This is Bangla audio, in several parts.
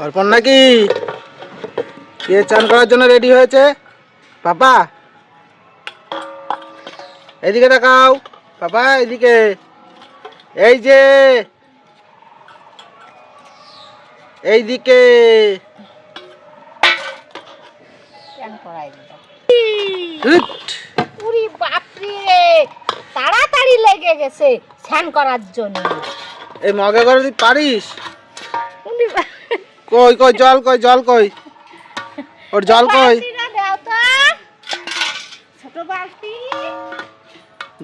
অর্পণ নাকি কে চান করার জন্য রেডি হয়েছে? পাপা এদিকে দেখাও, পাপা এদিকে, এই যে এইদিকে। তাড়াতাড়ি লেগে গেছে স্নান করার জন্য। এই মগে করে তুই পারিস? কই কই জল কই, জল কই, ওর জল কই, ছোট বালতি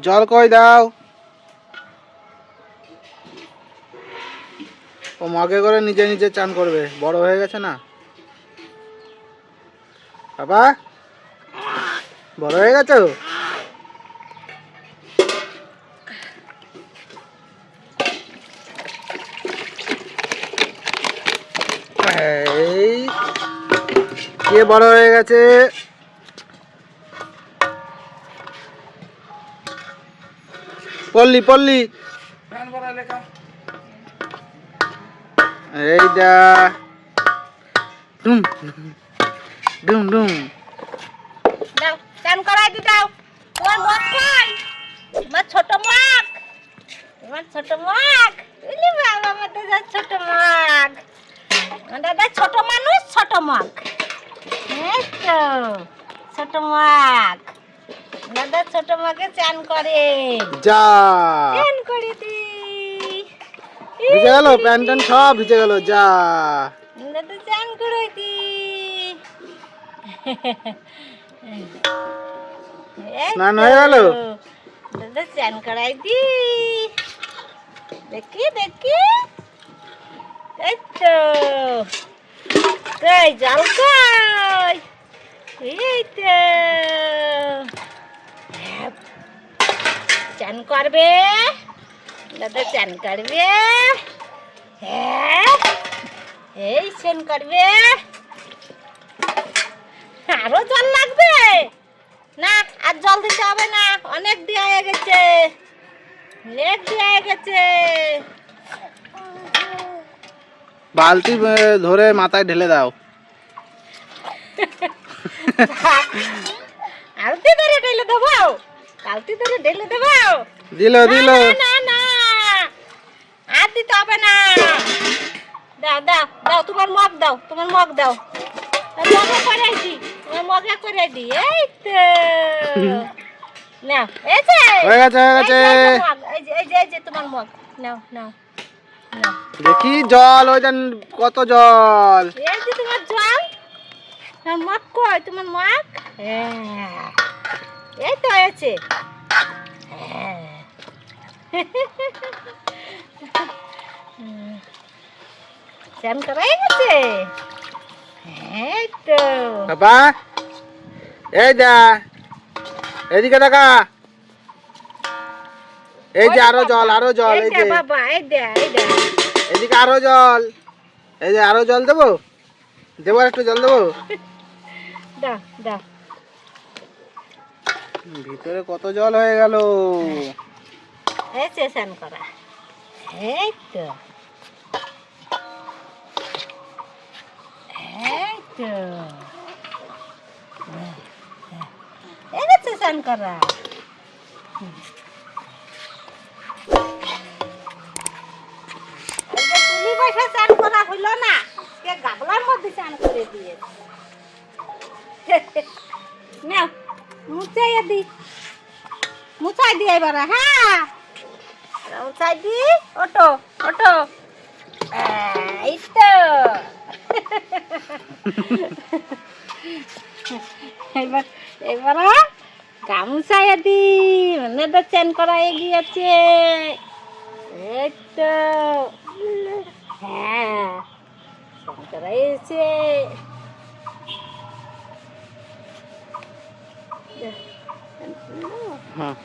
জল কই দাও। ও মগে করে নিজে নিজে চান করবে, বড় হয়ে গেছে না বাবা, বড় হয়ে গেছো। এই কে বড় হয়ে গেছে? পল্লী পল্লী, এই যা ডুম ডুম ডুম। দাও চান করাই দি, দাও। তোমার মগ কই? তোমার ছোট মগ, তোমার ছোট মগ। বুঝলি বাবা, আমাদের যা ছোট মগ, দাদা ছোট মানুষ, ছোট মগ। এই তো ছোট মগ, দাদা ছোট মগে চান করে। যা চান করে দি, ভিজে গেল, প্যান্ট ট্যান্ট সব ভিজে গেল। যা দাদা চান করে দি। স্নান হয়ে গেল, দাদা চান করাই দি। দেখি দেখি, এই তো কই জল কই, এই তো চান করবে দাদা, চান করবে। হ্যাঁ এই চান করবে। আরো জল লাগবে না? আর জল দিতে হবে না, অনেক দেওয়া হয়ে গেছে, অনেক দেওয়া হয়ে গেছে। বালতি ধরে মাথায় ঢেলে দাও। আলতি ধরে ঢেলে দেবো, আলতি ধরে ঢেলে দেবো। দিল দিল, না না আর দিতে হবে না। দাও দাও দাও, তোমার মগ দাও, তোমার মগ দাও। মগে করে দি, তোমার মগে করে দি। এই তো নাও, এই যে হয়ে গেছে হয়ে গেছে। এই যে এই যে এই যে তোমার মগ, নাও নাও নাও। দেখি জল, ওই দেন কত জল। এই যে তোমার জল, তোমার মগ কই, তোমার মগ? হ্যাঁ এই তো হয়েছে। চান করাই গেছে। এই তো বাবা এই যা, এদিকে দেখা, এই যে আরো জল, আরো জল, এই যে বাবা, এই দে এই দে, এদিকে আরো জল, এই যে আরো জল দেবো, দেবো একটু জল দেবো। দাও দাও। ভিতরে কত জল হয়ে গেল। এই যে চান করা, এই তো এই তো এই যে চান করা। তুলি বসে চান করা হইল না, কে গাবলার মধ্যে চান করে দিয়ে। নাও মুছাই দি, মুছাই দি এবার। হ্যাঁ মুছাই দি, ওটো ওটো, এই তো। এবার এবার গামুছাই দি, মানে তো চেন করা এগিয়েছে। এই তো হ্যাঁ চেন করা এসেছে। হ্যাঁ